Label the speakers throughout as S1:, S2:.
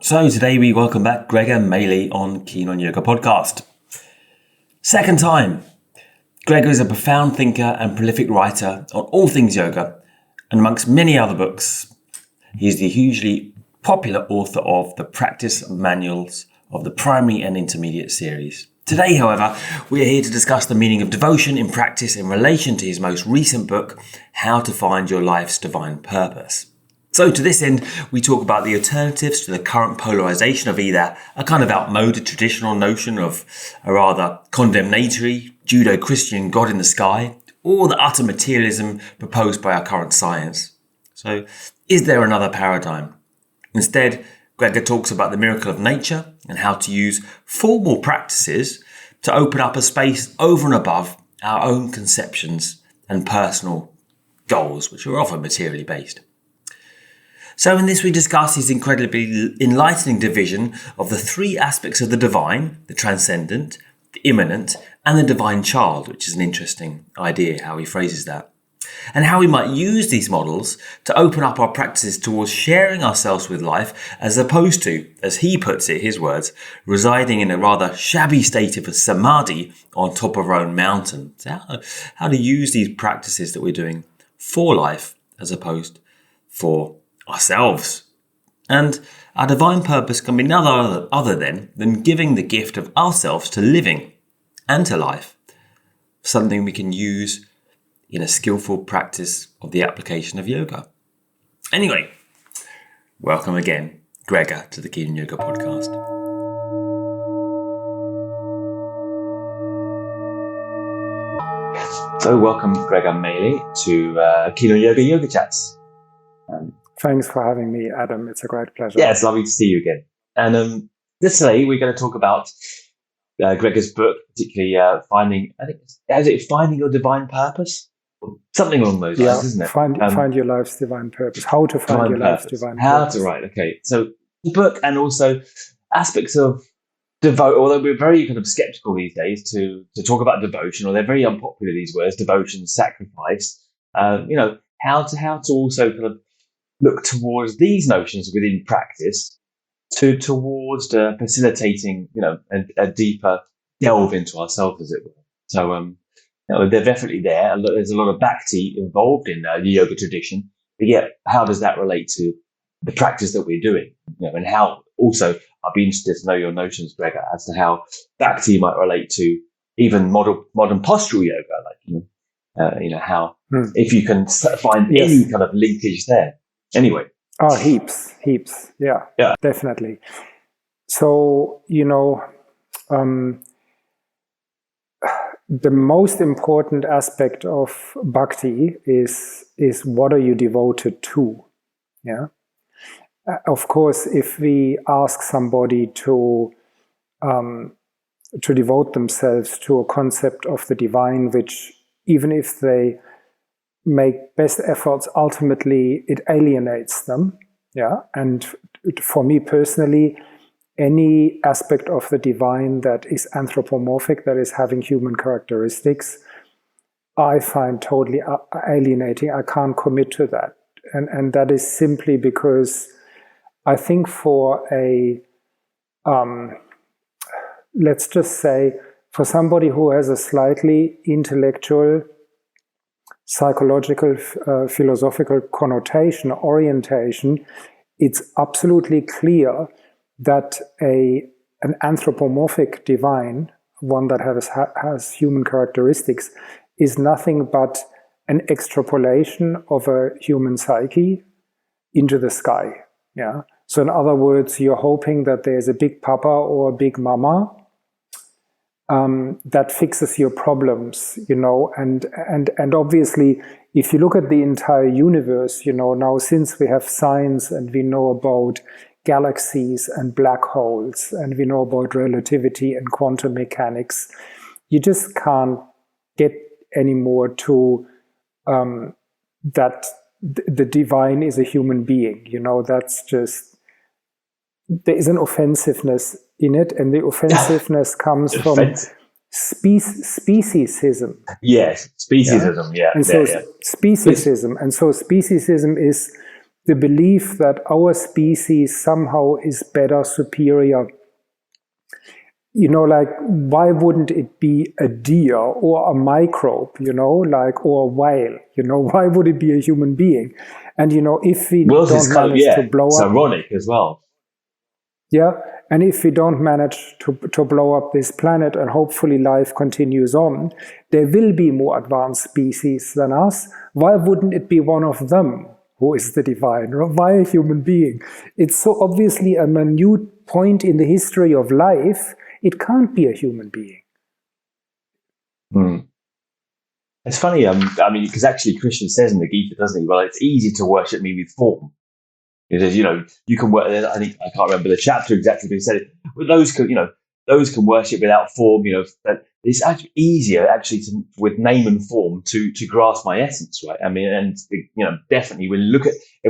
S1: So today we welcome back Gregor Maehle on Keen on Yoga podcast. Second time. Gregor is a profound thinker and prolific writer on all things yoga, and amongst many other books, he is the hugely popular author of the practice manuals of the primary and intermediate series. Today, however, we are here to discuss the meaning of devotion in practice in relation to his most recent book, How to Find Your Life's Divine Purpose. So to this end, we talk about the alternatives to the current polarization of either a kind of outmoded traditional notion of a rather condemnatory Judeo-Christian God in the sky, or the utter materialism proposed by our current science. So is there another paradigm? Instead, Gregor talks about the miracle of nature and how to use formal practices to open up a space over and above our own conceptions and personal goals, which are often materially based. So in this we discuss his incredibly enlightening division of the three aspects of the divine, the transcendent, the immanent, and the divine child, which is an interesting idea how he phrases that, and how we might use these models to open up our practices towards sharing ourselves with life as opposed to, as he puts it, his words, residing in a rather shabby state of samadhi on top of our own mountain. So how to use these practices that we're doing for life as opposed for ourselves. And our divine purpose can be none other than giving the gift of ourselves to living and to life, something we can use in a skillful practice of the application of yoga. Anyway, welcome again, Gregor, to the Keen on Yoga podcast. So welcome, Gregor Maehle, to Keen on Yoga Chats.
S2: Thanks for having me, Adam. It's a great pleasure.
S1: Yeah, it's lovely to see you again. And today we're going to talk about Gregor's book, particularly finding your divine purpose? Something along those lines, isn't it?
S2: Find your life's divine purpose. How to find your life's divine purpose.
S1: Right, okay. So the book and also aspects of devotion, although we're very kind of skeptical these days to talk about devotion, or they're very unpopular, these words, devotion, sacrifice, how to also kind of look towards these notions within practice towards facilitating, a deeper delve into ourselves, as it were. So, they're definitely there. There's a lot of bhakti involved in the yoga tradition, but yet how does that relate to the practice that we're doing? And how also, I'd be interested to know your notions, Gregor, as to how bhakti might relate to even modern postural yoga, how if you can find any kind of linkage there. Anyway.
S2: Oh, heaps. Yeah, definitely. So, the most important aspect of bhakti is what are you devoted to? Yeah. Of course, if we ask somebody to devote themselves to a concept of the divine, which even if they make best efforts, ultimately it alienates them. Yeah. And for me personally, any aspect of the divine that is anthropomorphic, that is having human characteristics, I find totally alienating. I can't commit to that. And that is simply because I think for let's just say, for somebody who has a slightly intellectual, psychological, philosophical connotation, orientation, it's absolutely clear that an anthropomorphic divine, one that has human characteristics, is nothing but an extrapolation of a human psyche into the sky. Yeah. So in other words, you're hoping that there's a big papa or a big mama that fixes your problems, and obviously, if you look at the entire universe, now since we have science and we know about galaxies and black holes and we know about relativity and quantum mechanics, you just can't get anymore to that the divine is a human being. That's just, there is an offensiveness in it, and the offensiveness comes from speciesism.
S1: Yes, speciesism, yeah.
S2: And so speciesism. And so speciesism is the belief that our species somehow is better, superior. Like, why wouldn't it be a deer or a microbe, like, or a whale? Why would it be a human being? And, if we don't manage to blow
S1: it's
S2: up...
S1: It's ironic as well.
S2: Yeah, and if we don't manage to blow up this planet and hopefully life continues on, there will be more advanced species than us. Why wouldn't it be one of them who is the divine? Why a human being? It's so obviously a minute point in the history of life. It can't be a human being.
S1: It's funny, because actually Krishna says in the Gita, doesn't he? Well, it's easy to worship me with form. He says, you can work. I can't remember the chapter exactly, but he said, well, those can worship without form. But it's actually easier with name and form to grasp my essence, right? I mean, and definitely if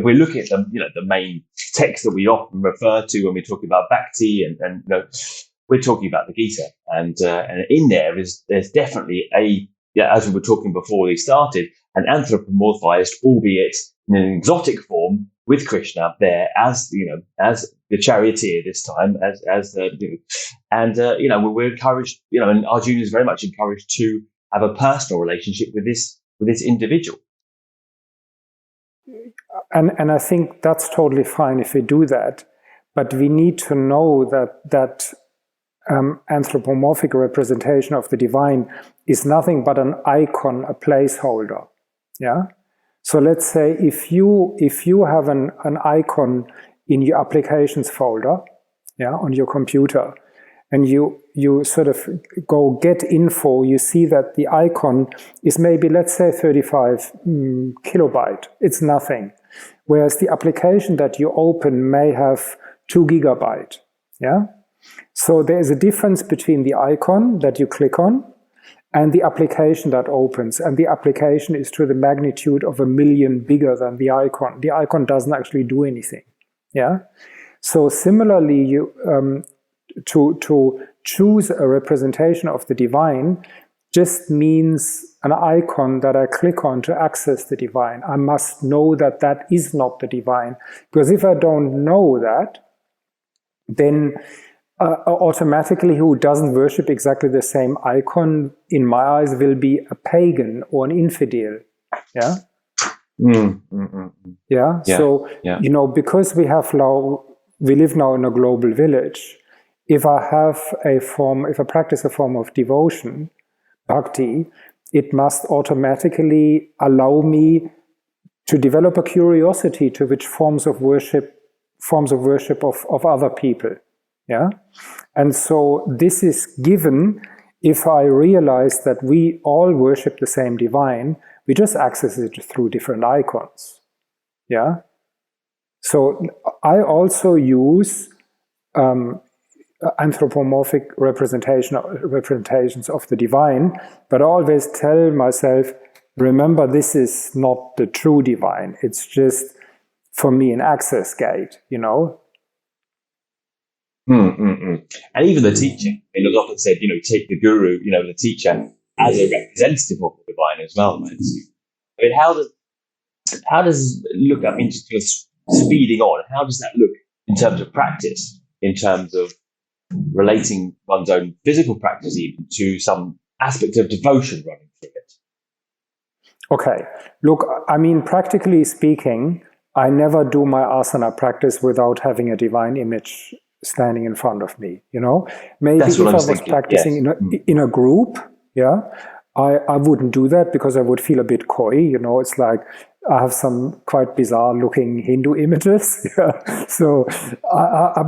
S1: we look at the main text that we often refer to when we're talking about bhakti and we're talking about the Gita, and in there's definitely as we were talking before we started, an anthropomorphized, albeit in an exotic form, with Krishna there as the charioteer this time, we're encouraged, and Arjuna is very much encouraged to have a personal relationship with this individual.
S2: And I think that's totally fine if we do that, but we need to know that anthropomorphic representation of the divine is nothing but an icon, a placeholder. Yeah. So let's say if you have an icon in your applications folder, on your computer, and you sort of go get info, you see that the icon is maybe, let's say, 35 kilobyte. It's nothing. Whereas the application that you open may have 2 gigabyte. Yeah. So there is a difference between the icon that you click on and the application that opens. And the application is to the magnitude of 1 million bigger than the icon. The icon doesn't actually do anything. Yeah. So similarly, to choose a representation of the divine just means an icon that I click on to access the divine. I must know that that is not the divine. Because if I don't know that, then automatically who doesn't worship exactly the same icon, in my eyes, will be a pagan or an infidel. Yeah? Yeah? So, because we live now in a global village, if I practice a form of devotion, bhakti, it must automatically allow me to develop a curiosity to which forms of worship of other people. Yeah. And so this is given if I realize that we all worship the same divine, we just access it through different icons. Yeah. So I also use anthropomorphic representations of the divine, but I always tell myself, remember, this is not the true divine. It's just, for me, an access gate,
S1: And even the teaching, it was often said, take the guru, the teacher, as a representative of the divine as well. Right? I mean, how does it look? I mean, just speeding on, how does that look in terms of practice, in terms of relating one's own physical practice even to some aspect of devotion running through it?
S2: Okay, look, I mean, practically speaking, I never do my asana practice without having a divine image standing in front of me, Maybe if I was practicing in a group, I wouldn't do that because I would feel a bit coy, It's like I have some quite bizarre looking Hindu images, So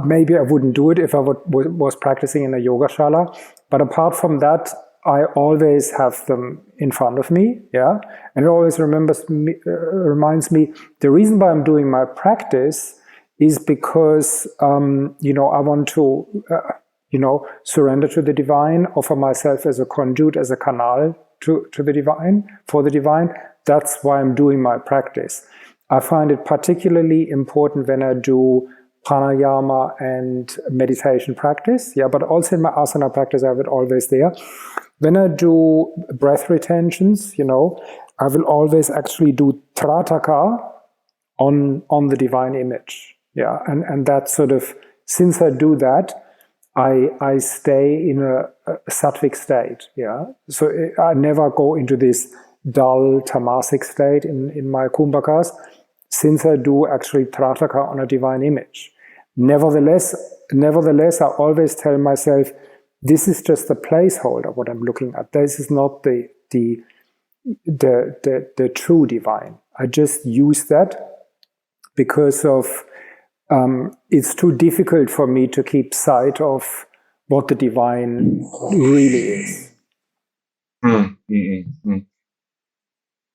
S2: maybe I wouldn't do it if I was practicing in a yoga shala. But apart from that, I always have them in front of me, and it always reminds me the reason why I'm doing my practice is because I want to surrender to the divine, offer myself as a conduit, as a canal to the divine, for the divine. That's why I'm doing my practice. I find it particularly important when I do pranayama and meditation practice, but also in my asana practice I have it always there. When I do breath retentions, I will always actually do trataka on the divine image. Yeah, and that sort of, since I do that, I stay in a sattvic state. Yeah, so I never go into this dull tamasic state in my kumbhakas, since I do actually trataka on a divine image. Nevertheless, I always tell myself, this is just a placeholder, what I'm looking at. This is not the true divine. I just use that because of it's too difficult for me to keep sight of what the divine really is.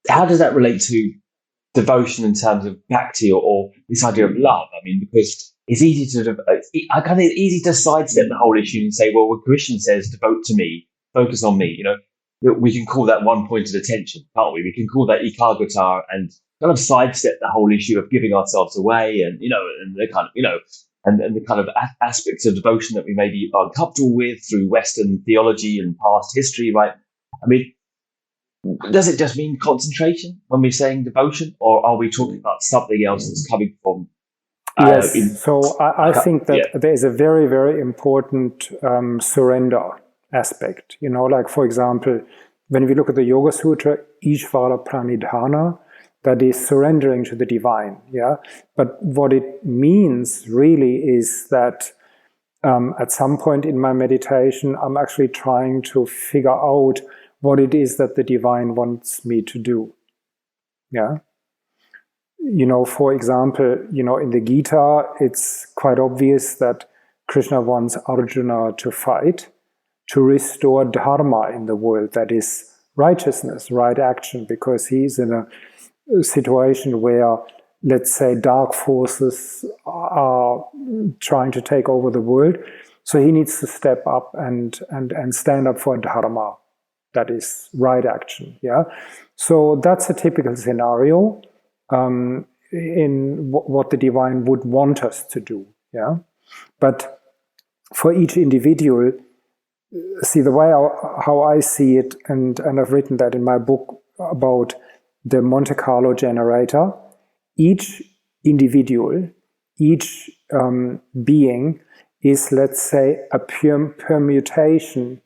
S1: How does that relate to devotion in terms of bhakti or this idea of love? I mean, because it's easy to sidestep the whole issue and say, well, when Krishna says devote to me, focus on me, we can call that one-pointed attention, can't we? We can call that ekagrata and kind of sidestep the whole issue of giving ourselves away and the kind of, and the kind of aspects of devotion that we maybe are uncomfortable with through Western theology and past history, right? I mean, does it just mean concentration when we're saying devotion, or are we talking about something else that's coming from?
S2: Yes. So I think that there is a very, very important surrender aspect. Like, for example, when we look at the Yoga Sutra, Ishvara Pranidhana, that is surrendering to the divine. Yeah. But what it means really is that at some point in my meditation, I'm actually trying to figure out what it is that the divine wants me to do. Yeah. For example, in the Gita, it's quite obvious that Krishna wants Arjuna to fight, to restore dharma in the world, that is righteousness, right action, because he's in a situation where, let's say, dark forces are trying to take over the world. So he needs to step up and stand up for dharma. That is right action. Yeah. So that's a typical scenario in what the divine would want us to do. Yeah. But for each individual, see, the way how I see it, and I've written that in my book about the Monte Carlo generator, each individual, each being is, let's say, a permutation,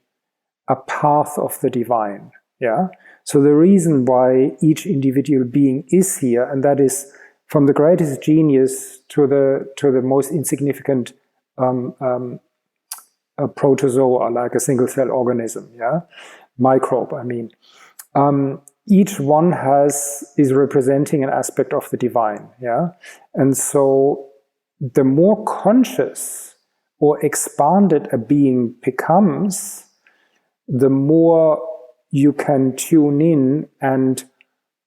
S2: a path of the divine. Yeah. So the reason why each individual being is here, and that is from the greatest genius to the most insignificant a protozoa, like a single cell organism, yeah, microbe. I mean, each one is representing an aspect of the divine, yeah, and so the more conscious or expanded a being becomes, the more you can tune in and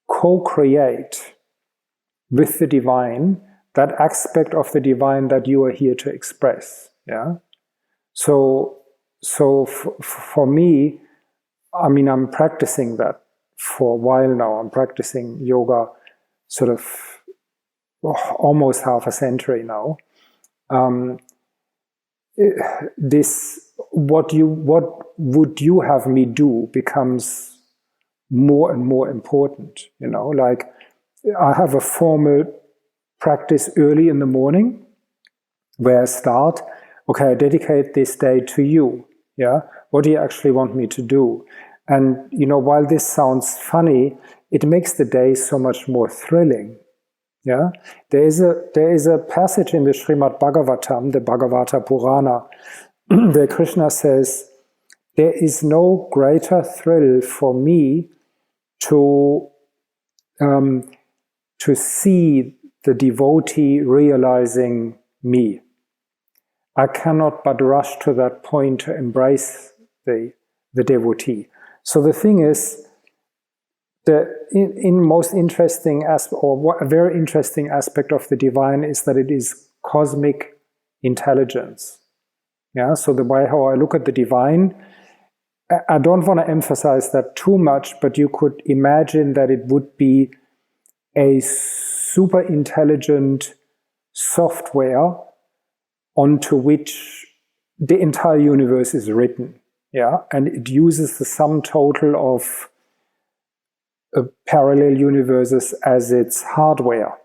S2: co-create with the divine, that aspect of the divine that you are here to express. Yeah. So for me, I mean, I'm practicing that for a while now. I'm practicing yoga sort of almost half a century now. What would you have me do becomes more and more important. Like, I have a formal practice early in the morning where I start, okay, I dedicate this day to you. Yeah. What do you actually want me to do? And, while this sounds funny, it makes the day so much more thrilling. Yeah. There is a passage in the Srimad Bhagavatam, the Bhagavata Purana, where Krishna says, there is no greater thrill for me to see the devotee realizing me. I cannot but rush to that point to embrace the devotee. So the thing is, the most interesting aspect, or a very interesting aspect of the divine, is that it is cosmic intelligence. Yeah. So the way how I look at the divine, I don't want to emphasize that too much, but you could imagine that it would be a super intelligent software onto which the entire universe is written. Yeah. And it uses the sum total of parallel universes as its hardware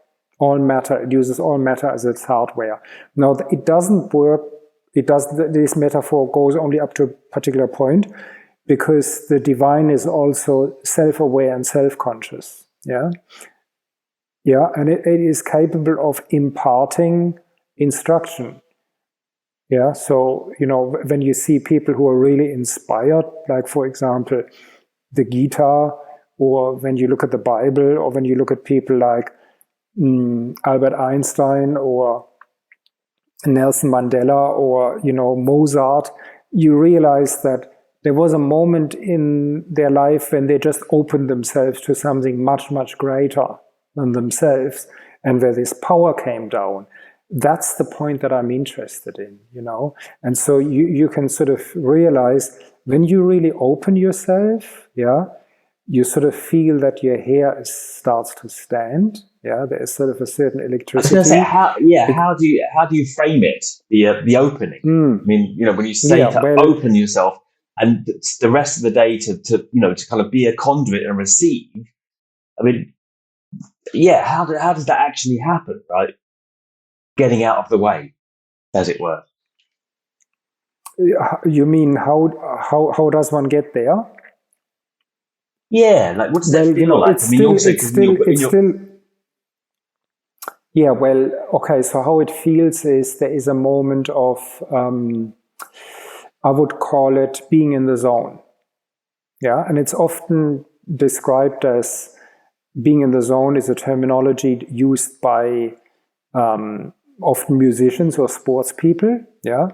S2: all matter. It uses all matter as its hardware. Now, it doesn't work. This metaphor goes only up to a particular point, because the divine is also self-aware and self-conscious. Yeah, and it is capable of imparting instruction. Yeah, so, when you see people who are really inspired, like, for example, the Gita, or when you look at the Bible, or when you look at people like Albert Einstein or Nelson Mandela or, Mozart, you realize that there was a moment in their life when they just opened themselves to something much, much greater than themselves, and where this power came down. That's the point that I'm interested in, And so you can sort of realize when you really open yourself, you sort of feel that your hair starts to stand. Yeah, there is sort of a certain electricity.
S1: I was going to say, how do you frame it? The opening. I mean, when you say open yourself, and the rest of the day to kind of be a conduit and receive. I mean, how does that actually happen, right? Getting out of the way, as it were.
S2: You mean how does one get there?
S1: Yeah, like what does that feel like?
S2: Yeah, well, okay, so how it feels is there is a moment of, I would call it being in the zone. Yeah, and it's often described as being in the zone is a terminology used by often musicians or sports people. Yeah,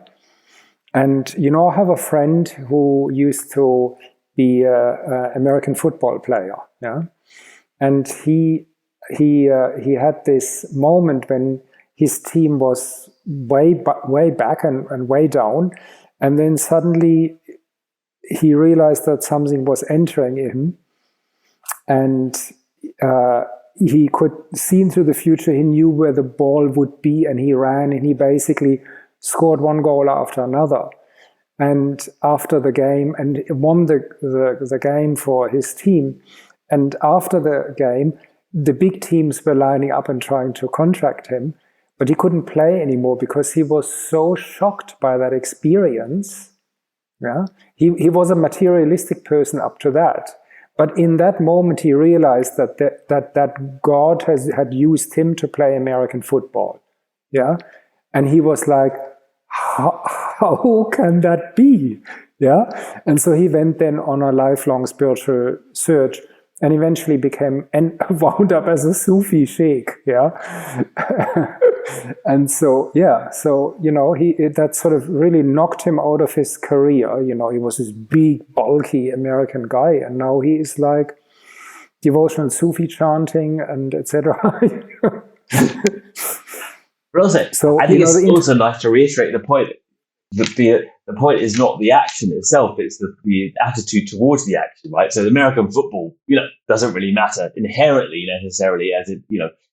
S2: and I have a friend who used to be an American football player. Yeah, and he had this moment when his team was way back and way down, and then suddenly he realized that something was entering him, and he could see into the future. He knew where the ball would be, and he ran, and he basically scored one goal after another. And after the game, and won the game for his team. And after the game, the big teams were lining up and trying to contract him, but he couldn't play anymore because he was so shocked by that experience. Yeah, he was a materialistic person up to that, but in that moment he realized that God had used him to play American football. Yeah, and he was like, how can that be? Yeah, and so he went then on a lifelong spiritual search, and eventually wound up as a Sufi sheikh. Yeah. And so, that sort of really knocked him out of his career. He was this big, bulky American guy, and now he is like devotional Sufi chanting and etc.
S1: So I think it's also nice to reiterate the point that the point is not the action itself; it's the attitude towards the action, right? So the American football, doesn't really matter inherently necessarily as it,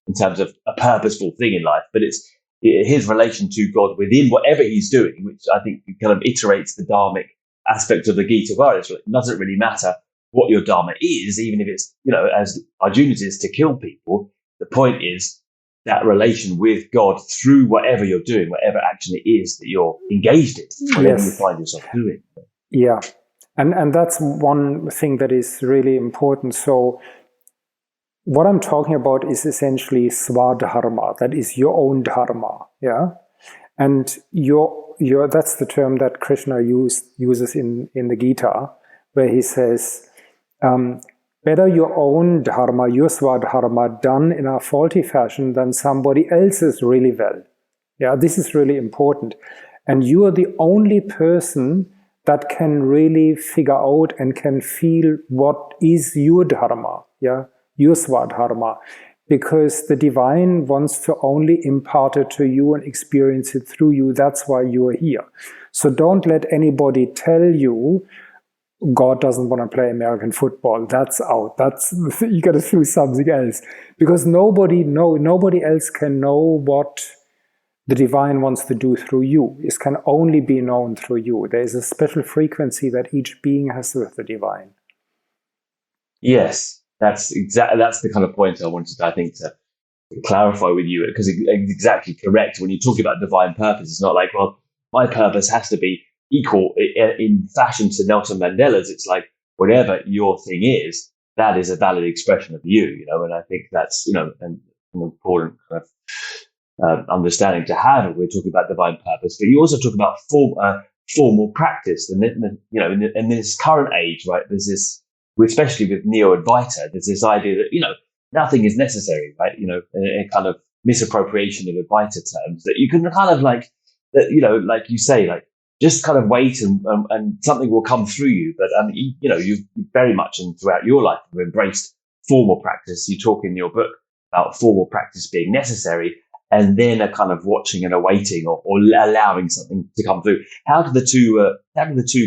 S1: in terms of a purposeful thing in life, but it's his relation to God within whatever he's doing, which I think kind of iterates the dharmic aspect of the Gita. It doesn't really matter what your dharma is, even if it's, as Arjuna's is to kill people. The point is that relation with God through whatever you're doing, whatever action it is that you're engaged in, whatever you find yourself doing.
S2: Yeah. And that's one thing that is really important. So what I'm talking about is essentially swadharma, that is your own dharma. Yeah. And that's the term that Krishna uses in the Gita, where he says, better your own dharma, your swadharma, done in a faulty fashion than somebody else's really well. Yeah, this is really important. And you are the only person that can really figure out and can feel what is your dharma, your swadharma, because the divine wants to only impart it to you and experience it through you. That's why you are here. So don't let anybody tell you God doesn't want to play American football. That's out. You got to choose something else, because nobody else can know what the divine wants to do through you. It can only be known through you. There is a special frequency that each being has with the divine.
S1: Yes, that's the kind of point I wanted, I think, to clarify with you, because it's exactly correct. When you talk about divine purpose, it's not like, well, my purpose has to be equal in fashion to Nelson Mandela's. It's like, whatever your thing is, that is a valid expression of you, and I think that's, an important kind of understanding to have if we're talking about divine purpose. But you also talk about formal practice, and in this current age, right? There's this, especially with Neo-Advaita, there's this idea that nothing is necessary, right? A kind of misappropriation of Advaita terms, that you can kind of like you say, like, just kind of wait and something will come through you. But you very much, and throughout your life, you've embraced formal practice. You talk in your book about formal practice being necessary, and then a kind of watching and awaiting, or allowing something to come through. How do the two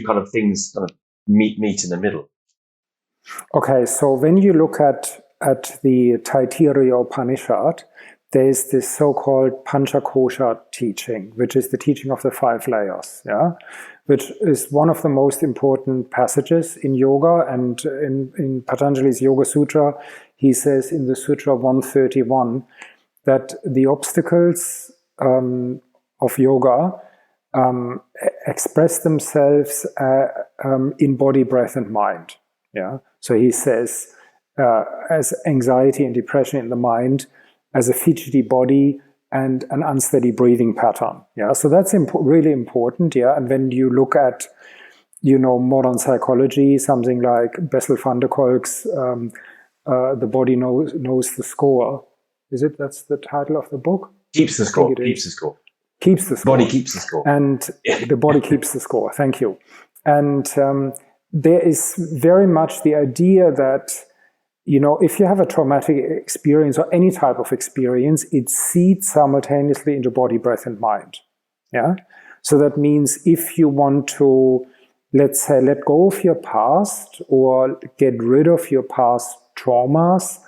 S1: kind of things kind of meet in the middle?
S2: Okay, so when you look at the Taittiriya Upanishad, there's this so-called Panchakosha teaching, which is the teaching of the 5 layers, which is one of the most important passages in yoga. And in Patanjali's Yoga Sutra, he says in the Sutra 131 that the obstacles of yoga express themselves in body, breath, and mind. So he says, as anxiety and depression in the mind, as a fidgety body, and an unsteady breathing pattern. So that's really important. And when you look at, modern psychology, something like Bessel van der Kolk's The Body Knows the Score. Is it? That's the title of the book?
S1: Keeps the score. Keeps the score.
S2: Keeps the score.
S1: Body keeps the score.
S2: And the body keeps the score. Thank you. And there is very much the idea that, if you have a traumatic experience or any type of experience, it seeds simultaneously into body, breath, and mind. So that means if you want to, let's say, let go of your past or get rid of your past traumas,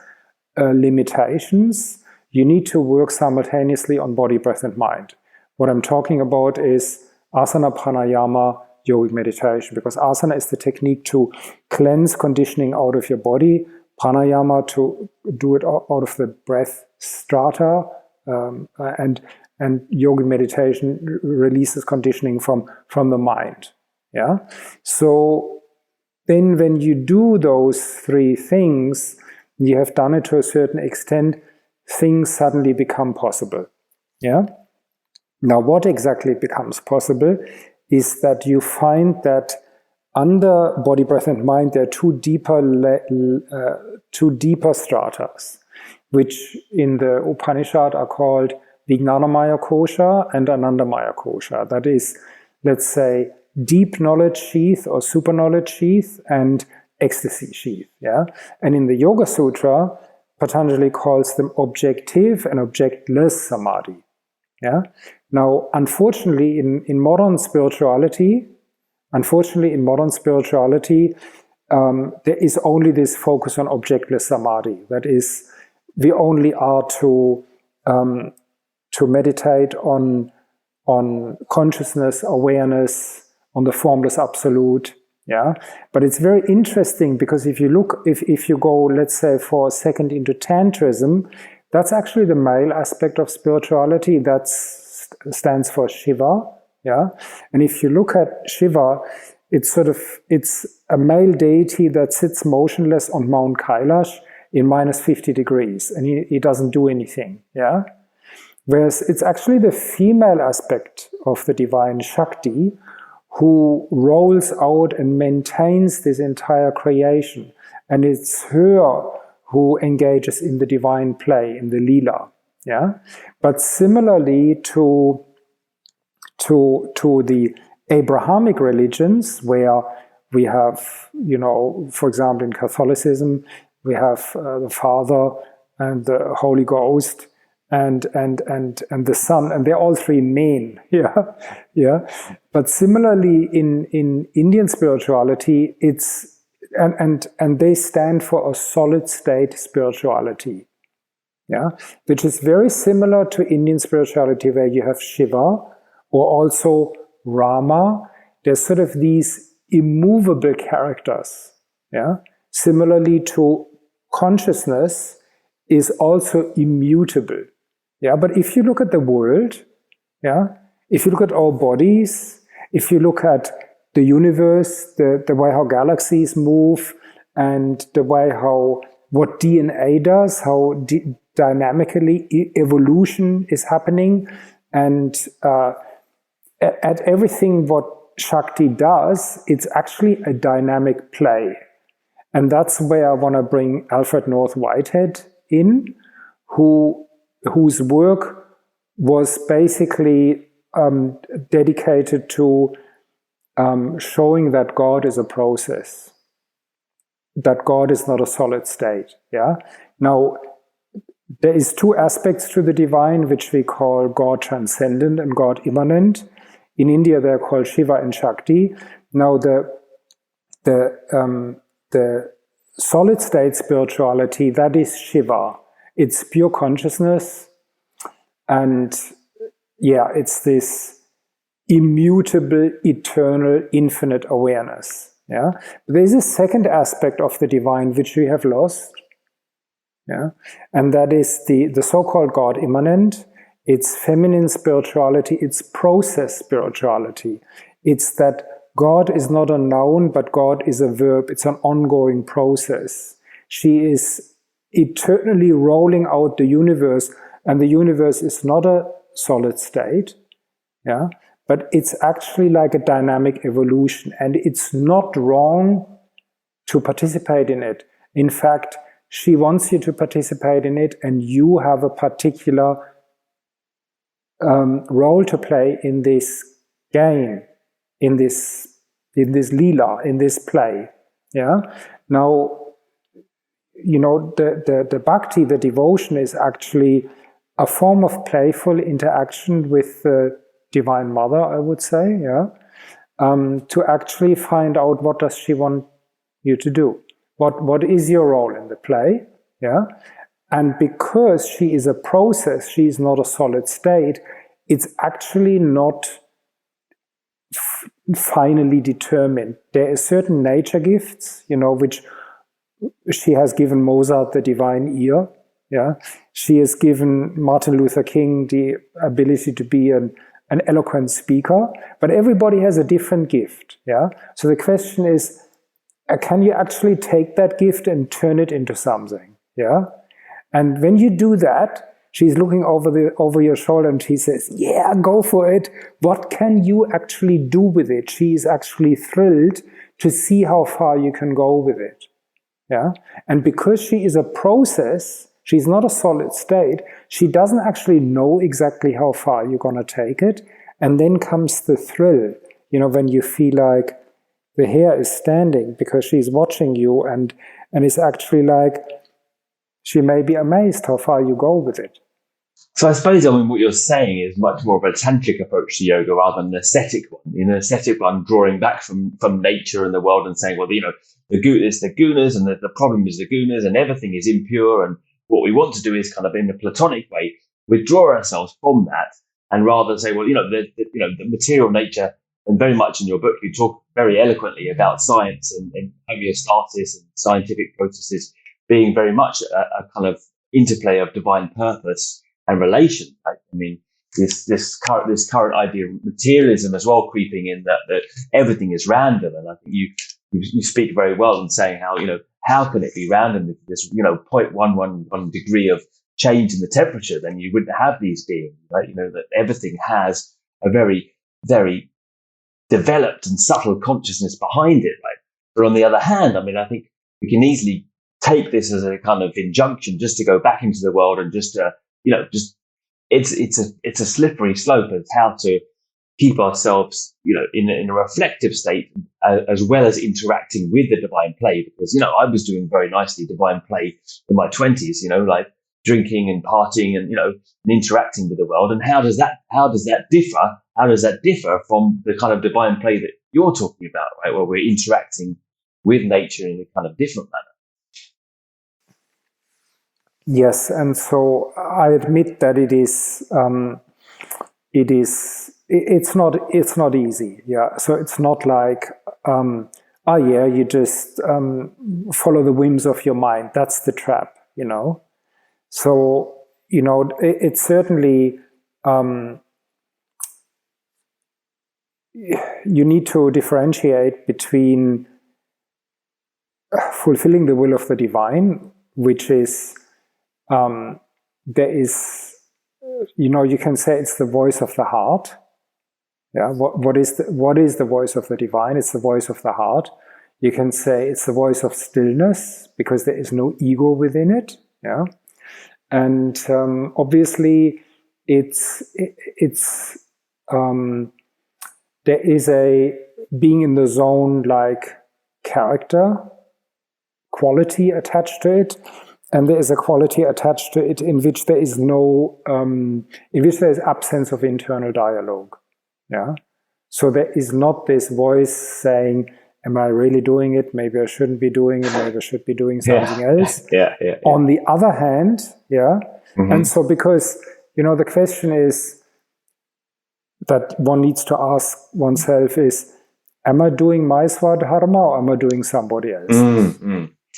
S2: limitations, you need to work simultaneously on body, breath, and mind. What I'm talking about is asana, pranayama, yogic meditation, because asana is the technique to cleanse conditioning out of your body, pranayama to do it out of the breath strata, and yogic meditation releases conditioning from the mind. So then when you do those 3 things, you have done it to a certain extent, things suddenly become possible. Now, what exactly becomes possible is that you find that under body, breath, and mind, there are 2 deeper stratas, which in the Upanishad are called Vijnanamaya Kosha and Anandamaya Kosha. That is, let's say, deep knowledge sheath or super knowledge sheath and ecstasy sheath. And in the Yoga Sutra, Patanjali calls them objective and objectless samadhi. Now, unfortunately, in modern spirituality, there is only this focus on objectless samadhi. That is, we only are to meditate on consciousness, awareness, on the formless absolute. But it's very interesting, because if you go, let's say, for a second into Tantrism, that's actually the male aspect of spirituality. That stands for Shiva. And if you look at Shiva, it's a male deity that sits motionless on Mount Kailash in minus 50 degrees, and he doesn't do anything. Whereas it's actually the female aspect of the divine Shakti who rolls out and maintains this entire creation. And it's her who engages in the divine play, in the lila. But similarly to the Abrahamic religions, where we have, for example, in Catholicism, we have the Father and the Holy Ghost and the Son, and they're all 3 men. But similarly, in Indian spirituality, it's and they stand for a solid state spirituality. Which is very similar to Indian spirituality, where you have Shiva or also Rama. There's sort of these immovable characters. Similarly to consciousness, is also immutable. Yeah, but if you look at the world, yeah, if you look at our bodies, if you look at the universe, the way how galaxies move, and the way how what DNA does, how dynamically evolution is happening, and at everything what Shakti does, it's actually a dynamic play. And that's where I want to bring Alfred North Whitehead in, whose work was basically dedicated to showing that God is a process, that God is not a solid state. Yeah. Now, there is two aspects to the divine, which we call God transcendent and God immanent. In India, they're called Shiva and Shakti. Now, the solid state spirituality, that is Shiva. It's pure consciousness, and yeah, it's this immutable, eternal, infinite awareness. Yeah, there's a second aspect of the divine which we have lost. Yeah, and that is the so-called God immanent. It's feminine spirituality. It's process spirituality. It's that God is not a noun, but God is a verb. It's an ongoing process. She is eternally rolling out the universe, and the universe is not a solid state, yeah, but it's actually like a dynamic evolution, and it's not wrong to participate in it. In fact, she wants you to participate in it, and you have a particular role to play in this game, in this lila, in this play. Yeah. Now, you know, the bhakti, the devotion, is actually a form of playful interaction with the Divine Mother, I would say. Yeah. To actually find out what does she want you to do. What is your role in the play? Yeah. And because she is a process, she is not a solid state, it's actually not finally determined. There are certain nature gifts, you know, which she has given Mozart the divine ear. Yeah. She has given Martin Luther King the ability to be an eloquent speaker, but everybody has a different gift. Yeah. So the question is, can you actually take that gift and turn it into something? Yeah. And when you do that, she's looking over your shoulder and she says, yeah, go for it. What can you actually do with it? She is actually thrilled to see how far you can go with it. Yeah. And because she is a process, she's not a solid state, she doesn't actually know exactly how far you're going to take it. And then comes the thrill, you know, when you feel like the hair is standing because she's watching you, and it's actually like, she may be amazed how far you go with it.
S1: So I suppose, I mean, what you're saying is much more of a tantric approach to yoga rather than an ascetic one. You know, an ascetic one drawing back from nature and the world and saying, well, you know, it's the gunas, and the problem is the gunas, and everything is impure. And what we want to do is kind of, in a platonic way, withdraw ourselves from that, and rather say, well, you know, the material nature. And very much in your book, you talk very eloquently about science and homeostasis and scientific processes being very much a kind of interplay of divine purpose and relation. I mean, this current idea of materialism as well creeping in, that everything is random. And I think you speak very well in saying how, you know, how can it be random if there's, you know, 0.111 degree of change in the temperature, then you wouldn't have these beings, right? You know, that everything has a very, very developed and subtle consciousness behind it, right? But on the other hand, I mean, I think we can easily take this as a kind of injunction just to go back into the world and just you know, just it's a slippery slope of how to keep ourselves, you know, in a reflective state, as well as interacting with the divine play. Because, you know, I was doing very nicely divine play in my 20s, you know, like drinking and partying and, you know, and interacting with the world. And how does that differ? How does that differ from the kind of divine play that you're talking about, right? Where we're interacting with nature in a kind of different manner.
S2: Yes, and so I admit that it's not easy. Yeah, so it's not like you just follow the whims of your mind. That's the trap, you know. So, it's certainly, you need to differentiate between fulfilling the will of the divine, which is, there is, you can say it's the voice of the heart. Yeah, what is the voice of the divine? It's the voice of the heart. You can say it's the voice of stillness because there is no ego within it. Yeah, and obviously, there is a being in the zone like character quality attached to it, and there is a quality attached to it in which there is absence of internal dialogue. Yeah, so there is not this voice saying, "Am I really doing it? Maybe I shouldn't be doing it. Maybe I should be doing something else."
S1: Yeah.
S2: On the other hand, and so because the question is that one needs to ask oneself is, am I doing my swadharma or am I doing somebody else?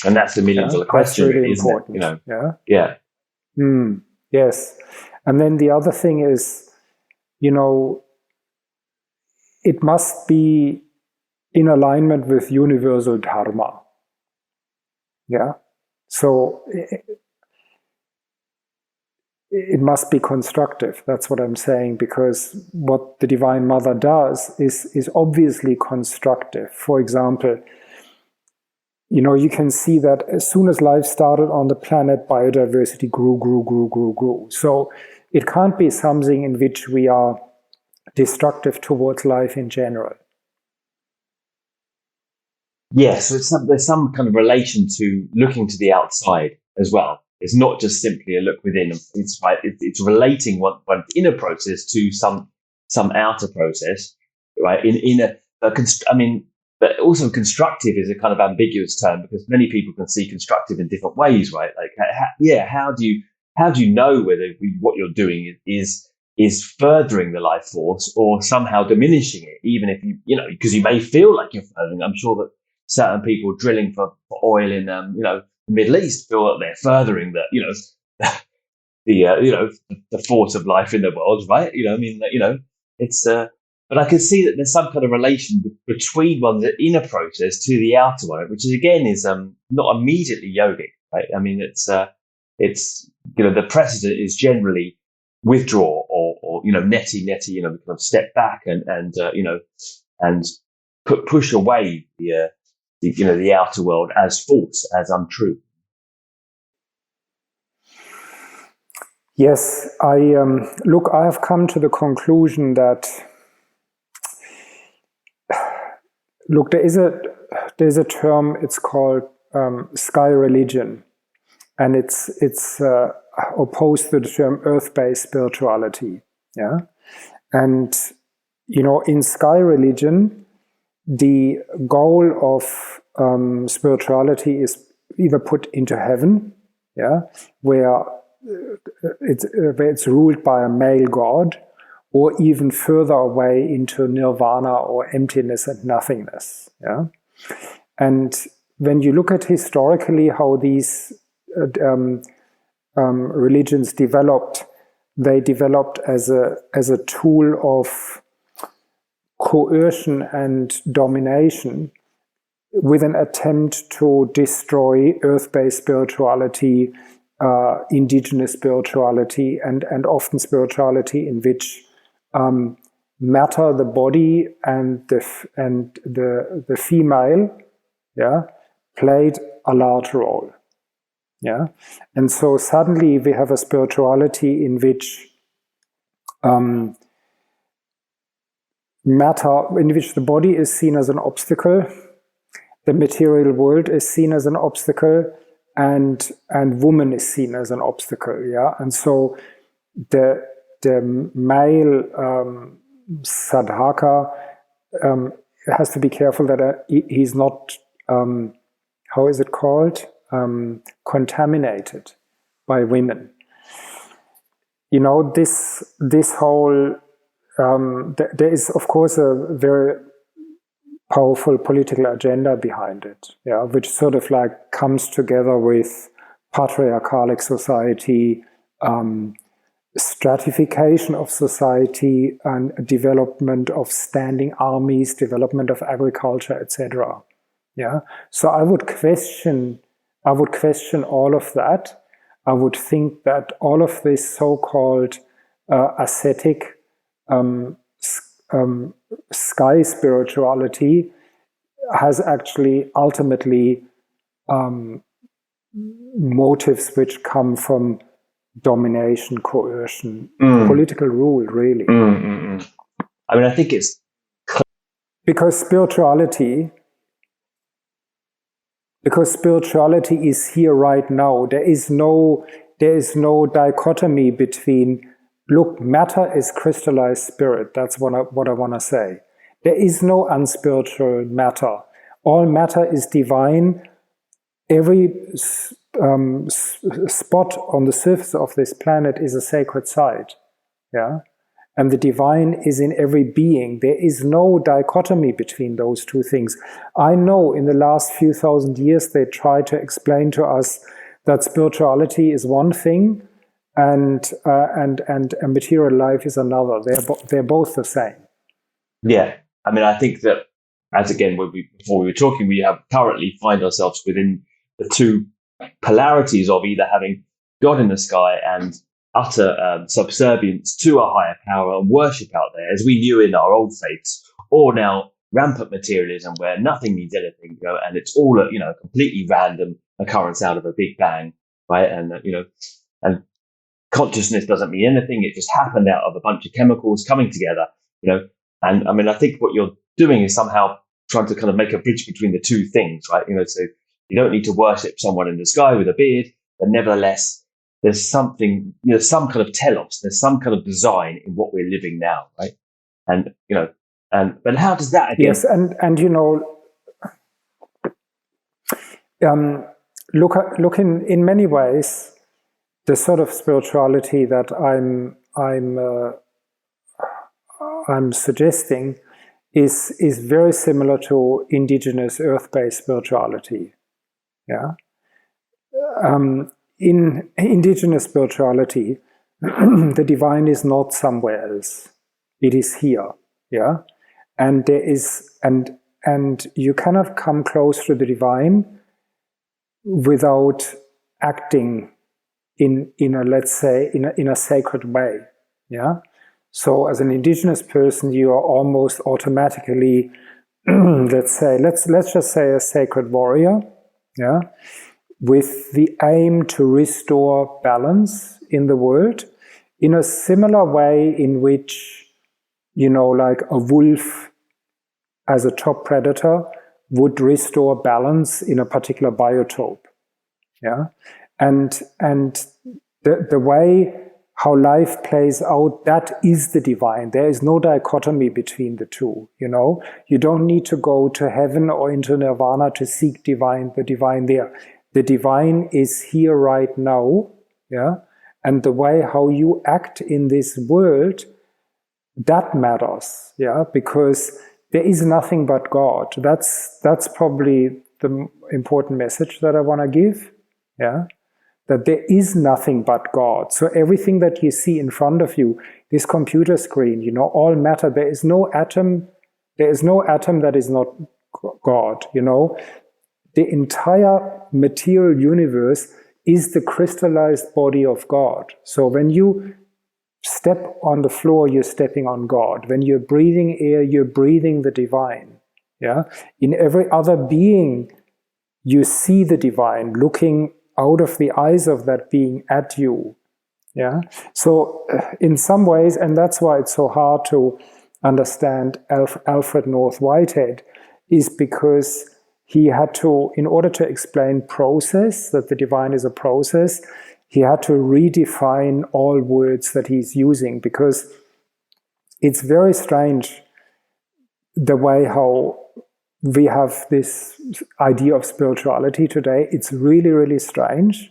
S1: And that's the $1,000,000 question,
S2: that's really
S1: isn't
S2: important.
S1: it?
S2: Yeah. Yes. And then the other thing is, it must be in alignment with universal dharma. Yeah. So it must be constructive. That's what I'm saying, because what the Divine Mother does is obviously constructive. For example, you can see that as soon as life started on the planet, biodiversity grew. So it can't be something in which we are destructive towards life in general.
S1: Yes, so there's some kind of relation to looking to the outside as well. It's not just simply a look within. It's relating one inner process to some outer process, right? But also constructive is a kind of ambiguous term because many people can see constructive in different ways, right? Like, how do you know whether what you're doing is furthering the life force or somehow diminishing it, even if because you may feel like you're furthering. I'm sure that certain people drilling for oil in the Middle East feel that they're furthering the force of life in the world, right? It's but I can see that there's some kind of relation between one's inner process to the outer one, which is again not immediately yogic, right? I mean, it's the precedent is generally withdraw or neti, kind of step back and push away the outer world as false, as untrue.
S2: Yes, I have come to the conclusion that there's a term, it's called sky religion, and it's opposed to the term earth-based spirituality. Yeah, and in sky religion, the goal of spirituality is either put into heaven, where it's ruled by a male god, or even further away into nirvana or emptiness and nothingness. Yeah, and when you look at historically how these religions developed, they developed as a tool of coercion and domination, with an attempt to destroy earth-based spirituality, indigenous spirituality, and often spirituality in which matter, the body, and the female, played a large role. Yeah, and so suddenly we have a spirituality in which the body is seen as an obstacle, the material world is seen as an obstacle, and woman is seen as an obstacle. Yeah, and so the male sadhaka has to be careful that he's not how is it called, contaminated by women. This whole there is, of course, a very powerful political agenda behind it, which sort of like comes together with patriarchalic society, stratification of society, and development of standing armies, development of agriculture, etc. Yeah. So I would question all of that. I would think that all of this so-called ascetic sky spirituality has actually ultimately motives which come from domination, coercion, political rule, really.
S1: I mean, I think it's
S2: because spirituality is here right now. There is no dichotomy between, look, matter is crystallized spirit. That's what I want to say. There is no unspiritual matter. All matter is divine. Every spot on the surface of this planet is a sacred site. Yeah. And the divine is in every being. There is no dichotomy between those two things. I know in the last few thousand years they try to explain to us that spirituality is one thing and material life is another. They're both the same.
S1: Yeah. I mean, I think that, as again, before we were talking, we have currently find ourselves within the two polarities of either having God in the sky and utter subservience to a higher power and worship out there, as we knew in our old faiths, or now rampant materialism where nothing means anything, and it's all a completely random occurrence out of a big bang, right? And and consciousness doesn't mean anything; it just happened out of a bunch of chemicals coming together, And I mean, I think what you're doing is somehow trying to kind of make a bridge between the two things, right? So you don't need to worship someone in the sky with a beard, but nevertheless, there's something, some kind of telos, there's some kind of design in what we're living now, right? And, but how does that again?
S2: Yes, and look in many ways, the sort of spirituality that I'm suggesting is very similar to indigenous earth-based spirituality. Yeah. In indigenous spirituality, the divine is not somewhere else. It is here. Yeah. And there is, and you cannot come close to the divine without acting in a, let's say, in a sacred way. Yeah. So as an indigenous person, you are almost automatically, let's just say a sacred warrior. Yeah. With the aim to restore balance in the world in a similar way in which, like a wolf as a top predator would restore balance in a particular biotope. Yeah. And the way how life plays out, that is the divine. There is no dichotomy between the two. You don't need to go to heaven or into nirvana to seek the divine there. The divine is here right now, yeah? And the way how you act in this world, that matters, yeah? Because there is nothing but God. That's probably the important message that I want to give, yeah? That there is nothing but God. So everything that you see in front of you, this computer screen, all matter, there is no atom that is not God, The entire material universe is the crystallized body of God. So when you step on the floor, you're stepping on God. When you're breathing air, you're breathing the divine. Yeah. In every other being, you see the divine looking out of the eyes of that being at you. Yeah. So in some ways, and that's why it's so hard to understand Alfred North Whitehead, is because he had to, in order to explain process, that the divine is a process, he had to redefine all words that he's using, because it's very strange the way how we have this idea of spirituality today. It's really, really strange.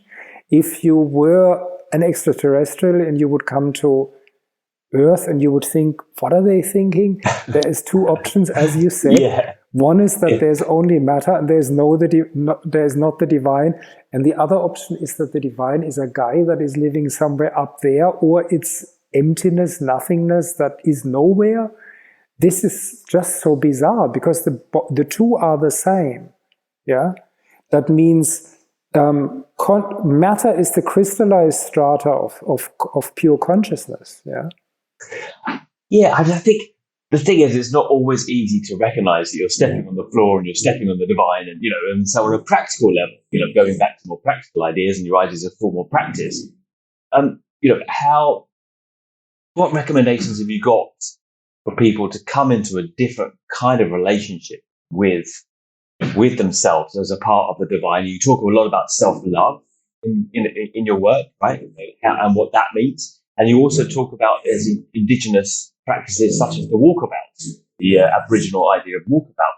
S2: If you were an extraterrestrial and you would come to Earth and you would think, what are they thinking? There is two options, as you said.
S1: Yeah.
S2: One is that there's only matter and there's not the divine. And the other option is that the divine is a guy that is living somewhere up there, or it's emptiness, nothingness that is nowhere. This is just so bizarre because the two are the same. Yeah, that means matter is the crystallized strata of pure consciousness. Yeah.
S1: Yeah, I think the thing is, it's not always easy to recognize that you're stepping on the floor and you're stepping on the divine, and and so on a practical level, going back to more practical ideas and your ideas of formal practice. What recommendations have you got for people to come into a different kind of relationship with themselves as a part of the divine? You talk a lot about self-love in your work, right? And what that means. And you also talk about as indigenous practices such as the walkabout, the Aboriginal idea of walkabout,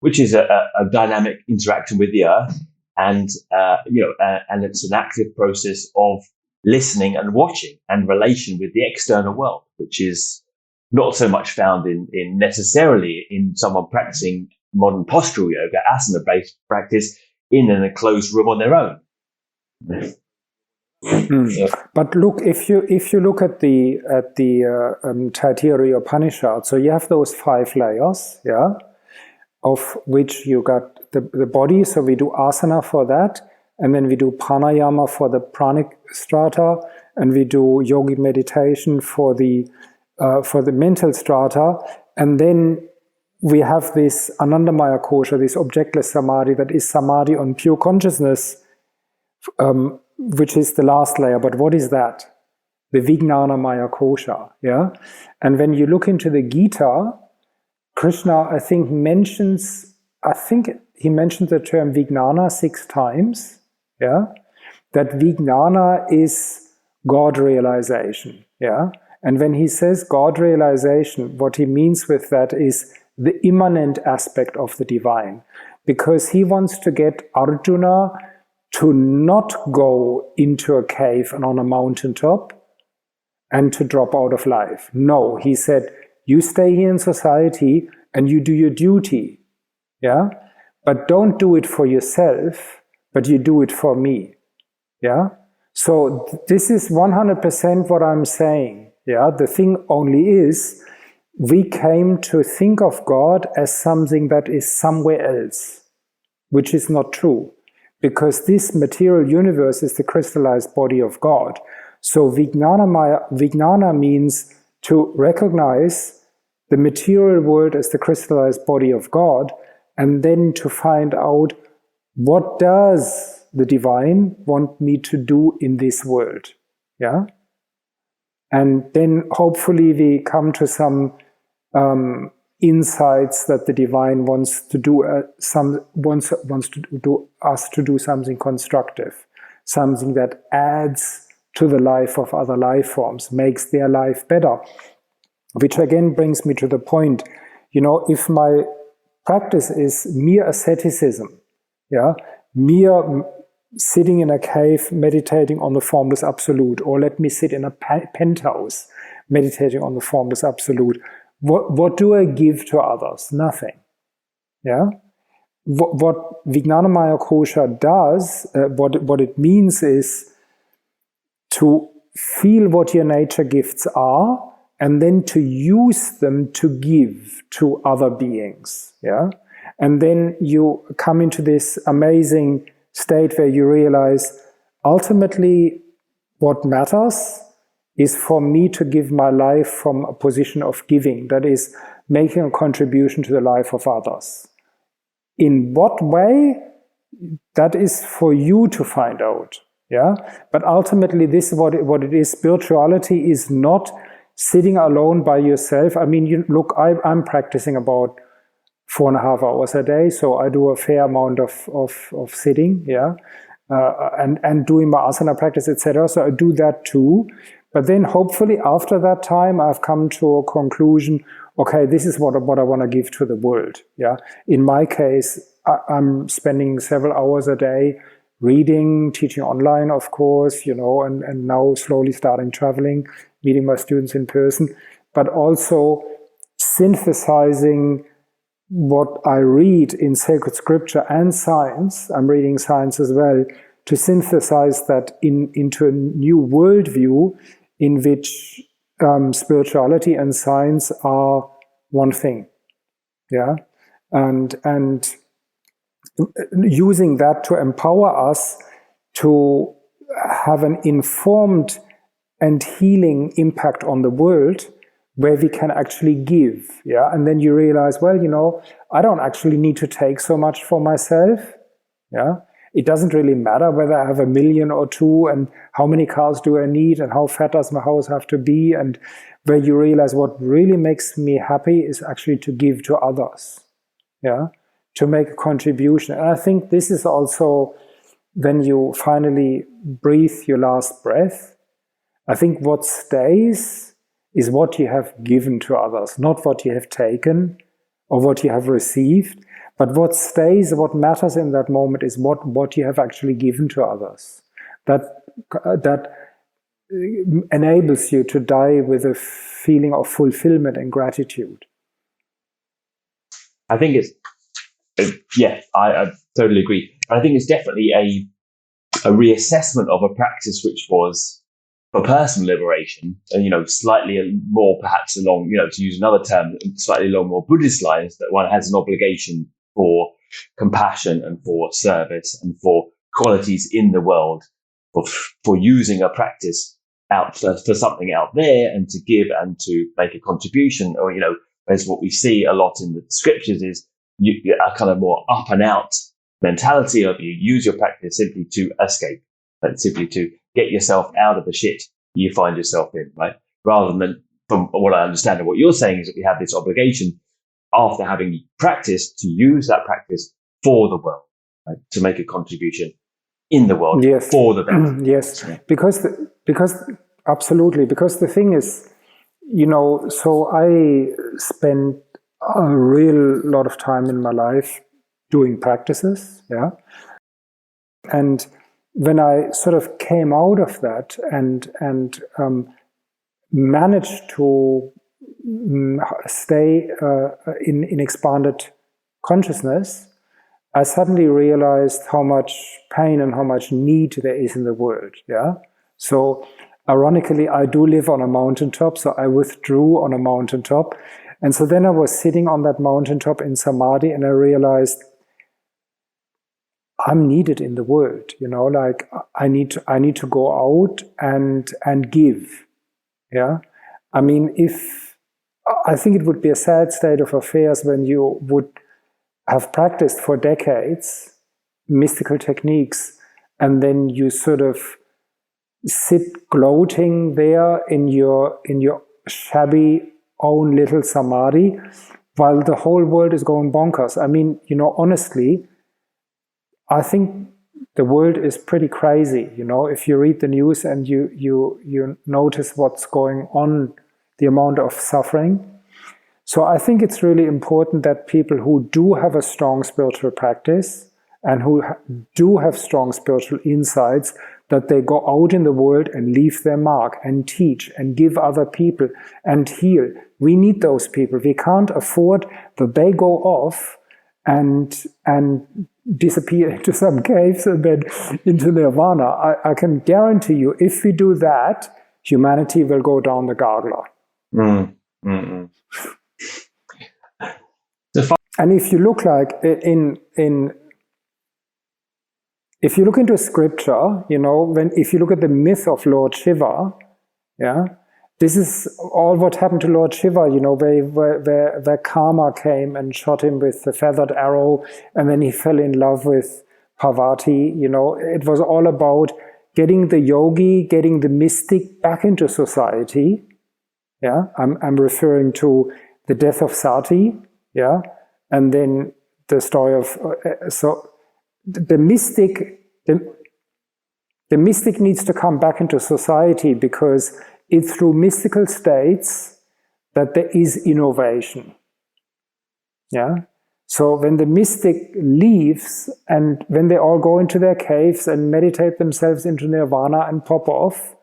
S1: which is a dynamic interaction with the earth, and and it's an active process of listening and watching and relation with the external world, which is not so much found in necessarily in someone practicing modern postural yoga, asana-based practice in an enclosed room on their own.
S2: But look, if you look at the Taittiriya Upanishad, so you have those 5 layers, yeah, of which you got the body. So we do asana for that, and then we do pranayama for the pranic strata, and we do yogic meditation for the mental strata, and then we have this Anandamaya kosha, this objectless samadhi, that is samadhi on pure consciousness, which is the last layer. But what is that? The Vijnanamaya kosha, yeah? And when you look into the Gita, Krishna, I think he mentions the term Vijnana 6 times, yeah? That Vijnana is God realization, yeah? And when he says God realization, what he means with that is the immanent aspect of the divine, because he wants to get Arjuna to not go into a cave and on a mountaintop and to drop out of life. No, he said, you stay here in society and you do your duty, yeah? But don't do it for yourself, but you do it for me, yeah? So this is 100% what I'm saying, yeah? The thing only is, we came to think of God as something that is somewhere else, which is not true, because this material universe is the crystallized body of God. So Vijnana means to recognize the material world as the crystallized body of God, and then to find out, what does the divine want me to do in this world? Yeah? And then hopefully we come to some insights that the divine wants to do wants to do us to do something constructive, something that adds to the life of other life forms, makes their life better. Which again brings me to the point, if my practice is mere asceticism, yeah, mere sitting in a cave meditating on the formless absolute, or let me sit in a penthouse meditating on the formless absolute, what do I give to others? Nothing. Yeah. What Vijnanamaya kosha does, what it means is to feel what your nature gifts are, and then to use them to give to other beings. Yeah. And then you come into this amazing state where you realize, ultimately, what matters is for me to give my life from a position of giving, that is, making a contribution to the life of others. In what way? That is for you to find out. Yeah? But ultimately, this is what it is. Spirituality is not sitting alone by yourself. I mean, look, I'm practicing about 4.5 hours a day, so I do a fair amount of sitting, yeah, and doing my asana practice, etc. So I do that too. But then hopefully after that time, I've come to a conclusion, okay, this is what I want to give to the world. Yeah. In my case, I'm spending several hours a day reading, teaching online, of course, and now slowly starting traveling, meeting my students in person, but also synthesizing what I read in sacred scripture and science, I'm reading science as well, to synthesize that into a new worldview in which spirituality and science are one thing. Yeah, and using that to empower us to have an informed and healing impact on the world, where we can actually give. Yeah, and then you realize, well, I don't actually need to take so much for myself. Yeah, it doesn't really matter whether I have 1 million or 2, and how many cars do I need, and how fat does my house have to be, and where you realize what really makes me happy is actually to give to others. Yeah, to make a contribution. And I think this is also when you finally breathe your last breath. I think what stays is what you have given to others, not what you have taken or what you have received, but what stays, what matters in that moment is what you have actually given to others. That enables you to die with a feeling of fulfillment and gratitude.
S1: I think it's, I totally agree. I think it's definitely a reassessment of a practice which was for personal liberation, and slightly more perhaps along, to use another term, slightly along more Buddhist lines, that one has an obligation for compassion and for service and for qualities in the world, for using a practice out for something out there and to give and to make a contribution. Or, as what we see a lot in the scriptures is a kind of more up and out mentality of you use your practice simply to escape, and simply to get yourself out of the shit you find yourself in, right? Rather than, from what I understand of what you're saying, is that we have this obligation after having practiced to use that practice for the world, right? To make a contribution in the world, yes, for the better.
S2: Yes, because absolutely, because the thing is, so I spent a real lot of time in my life doing practices, yeah, and when I sort of came out of that and managed to stay in expanded consciousness, I suddenly realized how much pain and how much need there is in the world. Yeah. So ironically, I do live on a mountaintop, so I withdrew on a mountaintop. And so then I was sitting on that mountaintop in Samadhi, and I realized I'm needed in the world, like I need to go out and give. Yeah. I mean, I think it would be a sad state of affairs when you would have practiced for decades mystical techniques, and then you sort of sit gloating there in your shabby own little samadhi while the whole world is going bonkers. I mean, honestly, I think the world is pretty crazy. If you read the news and you notice what's going on, the amount of suffering. So I think it's really important that people who do have a strong spiritual practice and who do have strong spiritual insights, that they go out in the world and leave their mark and teach and give other people and heal. We need those people. We can't afford that they go off and disappear into some caves and then into nirvana. I can guarantee you, if we do that, humanity will go down the gargler. And if you look like if you look into scripture, if you look at the myth of Lord Shiva, yeah, this is all what happened to Lord Shiva, where Karma came and shot him with the feathered arrow, and then he fell in love with Parvati. It was all about getting the yogi, getting the mystic back into society. Yeah, I'm referring to the death of Sati. Yeah, and then the story of the mystic. The mystic needs to come back into society, because it's through mystical states that there is innovation. Yeah. So when the mystic leaves, and when they all go into their caves and meditate themselves into nirvana and pop off,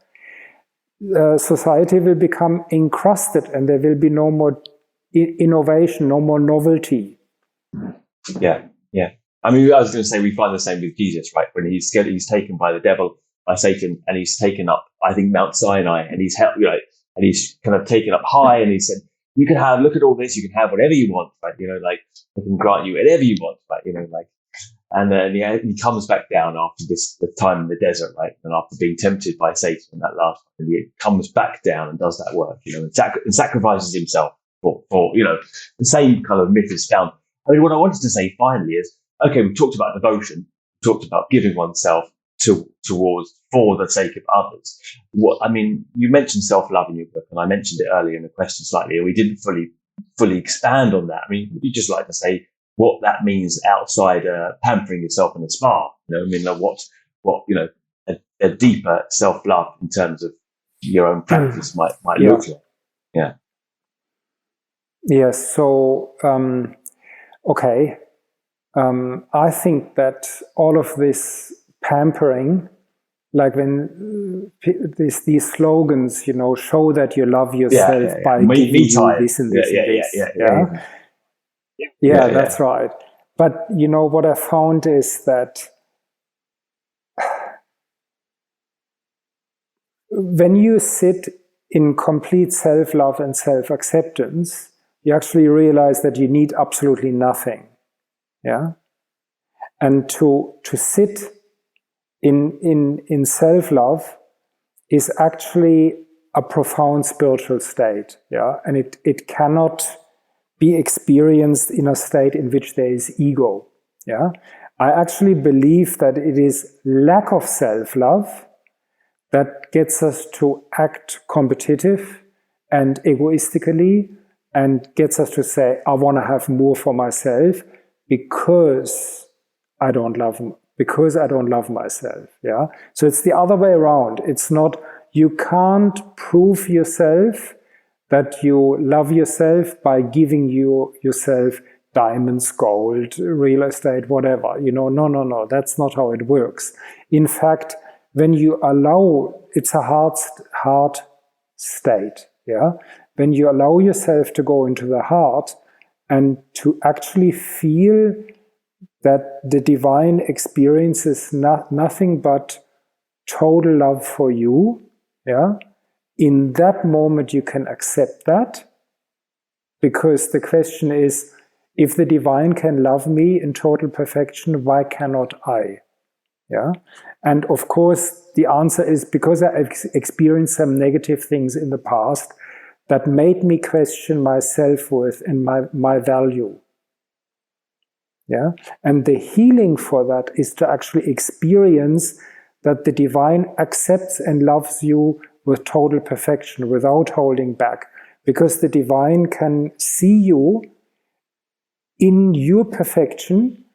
S2: society will become encrusted, and there will be no more innovation, no more novelty.
S1: Yeah, yeah. I mean, I was going to say we find the same with Jesus, right? When he's taken by the devil, by Satan, and he's taken up, I think, Mount Sinai, and he's held, and he's kind of taken up high, and he said, "You can look at all this, you can have whatever you want, right? Like I can grant you whatever you want, right? And then he comes back down after the time in the desert, right? And after being tempted by Satan in that last time, he comes back down and does that work, and sacrifices himself for the same kind of myth is found. I mean, what I wanted to say finally is, okay, we've talked about devotion, we talked about giving oneself for the sake of others. You mentioned self-love in your book, and I mentioned it earlier in the question slightly, and we didn't fully expand on that. I mean, would you just like to say what that means outside pampering yourself in a spa? What a deeper self-love in terms of your own practice might look like. Yeah.
S2: Yes. So, okay. I think that all of this pampering, like when these slogans, show that you love yourself by giving you this and this and this. Yeah, that's right. But what I found is that when you sit in complete self-love and self-acceptance, you actually realize that you need absolutely nothing. Yeah. And to sit in self-love is actually a profound spiritual state. Yeah. And it cannot be experienced in a state in which there is ego. Yeah. I actually believe that it is lack of self-love that gets us to act competitive and egoistically, and gets us to say, I want to have more for myself because I don't love myself. Yeah. So it's the other way around. It's not, you can't prove yourself that you love yourself by giving yourself diamonds, gold, real estate, whatever. No. That's not how it works. In fact, when you allow, it's a heart state. Yeah. When you allow yourself to go into the heart and to actually feel that the divine experience is nothing but total love for you, yeah, in that moment you can accept that, because the question is, if the divine can love me in total perfection, why cannot I? Yeah. And of course, the answer is because I experienced some negative things in the past that made me question my self-worth and my value. Yeah. And the healing for that is to actually experience that the divine accepts and loves you with total perfection, without holding back. Because the divine can see you in your perfection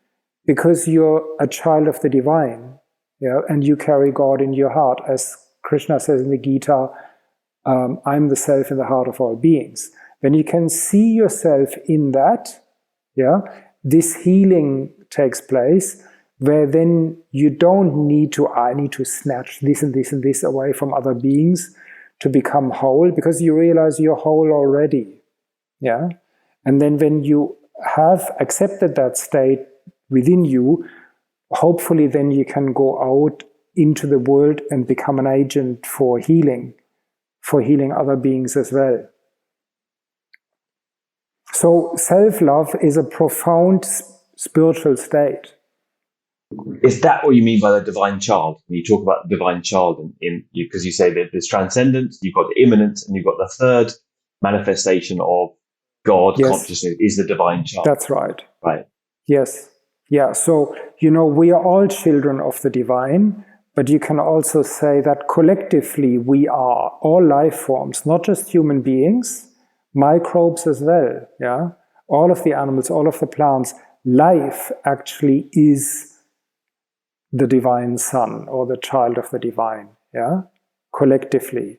S2: because you're a child of the divine. Yeah, and you carry God in your heart. As Krishna says in the Gita, I'm the self in the heart of all beings. When you can see yourself in that, yeah, this healing takes place, where then you don't need to, I need to snatch this and this and this away from other beings to become whole, because you realize you're whole already. Yeah. And then when you have accepted that state within you, hopefully then you can go out into the world and become an agent for healing other beings as well. So self-love is a profound spiritual state.
S1: Is that what you mean by the divine child? When you talk about the divine child, because you say that there's transcendent, you've got the immanent, and you've got the third manifestation of God, yes, consciousness is the divine child.
S2: That's right.
S1: Right.
S2: Yes. Yeah. So, we are all children of the divine, but you can also say that collectively we are all life forms, not just human beings, microbes as well. Yeah. All of the animals, all of the plants, life actually is the divine son or the child of the divine. Yeah. Collectively.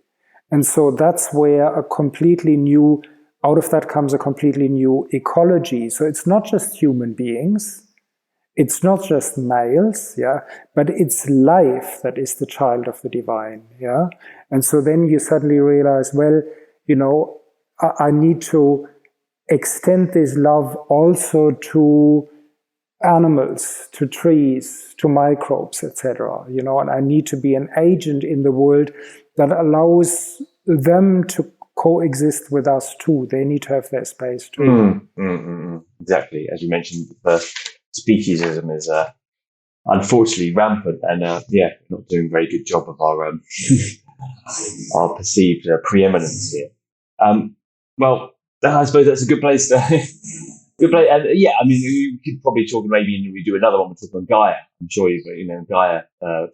S2: And so that's where out of that comes a completely new ecology. So it's not just human beings. It's not just males, yeah, but it's life that is the child of the divine, yeah. And so then you suddenly realize, well, I need to extend this love also to animals, to trees, to microbes, etc. You know, and I need to be an agent in the world that allows them to coexist with us too. They need to have their space too.
S1: Exactly. As you mentioned, speciesism is unfortunately rampant, and not doing a very good job of our our perceived preeminence here. Well, I suppose that's a good place to. Good place, and I mean, we could probably talk. Maybe we do another one. We'll talk on Gaia. I'm sure Gaia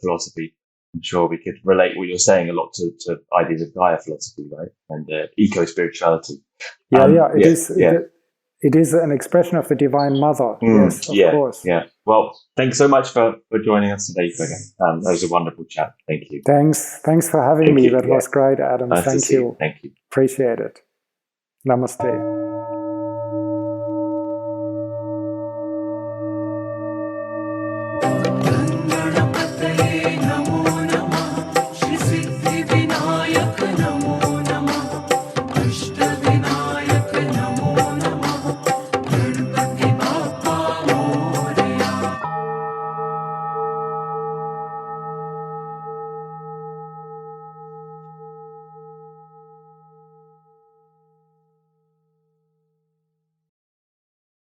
S1: philosophy. I'm sure we could relate what you're saying a lot to ideas of Gaia philosophy, right? And eco-spirituality.
S2: It is an expression of the Divine Mother. Yes, of course.
S1: Yeah. Well, thanks so much for joining us today, Gregor. That was a wonderful chat. Thank you.
S2: Thanks for having me. That was great, Adam.
S1: Nice
S2: Thank you.
S1: Thank you.
S2: Appreciate it. Namaste.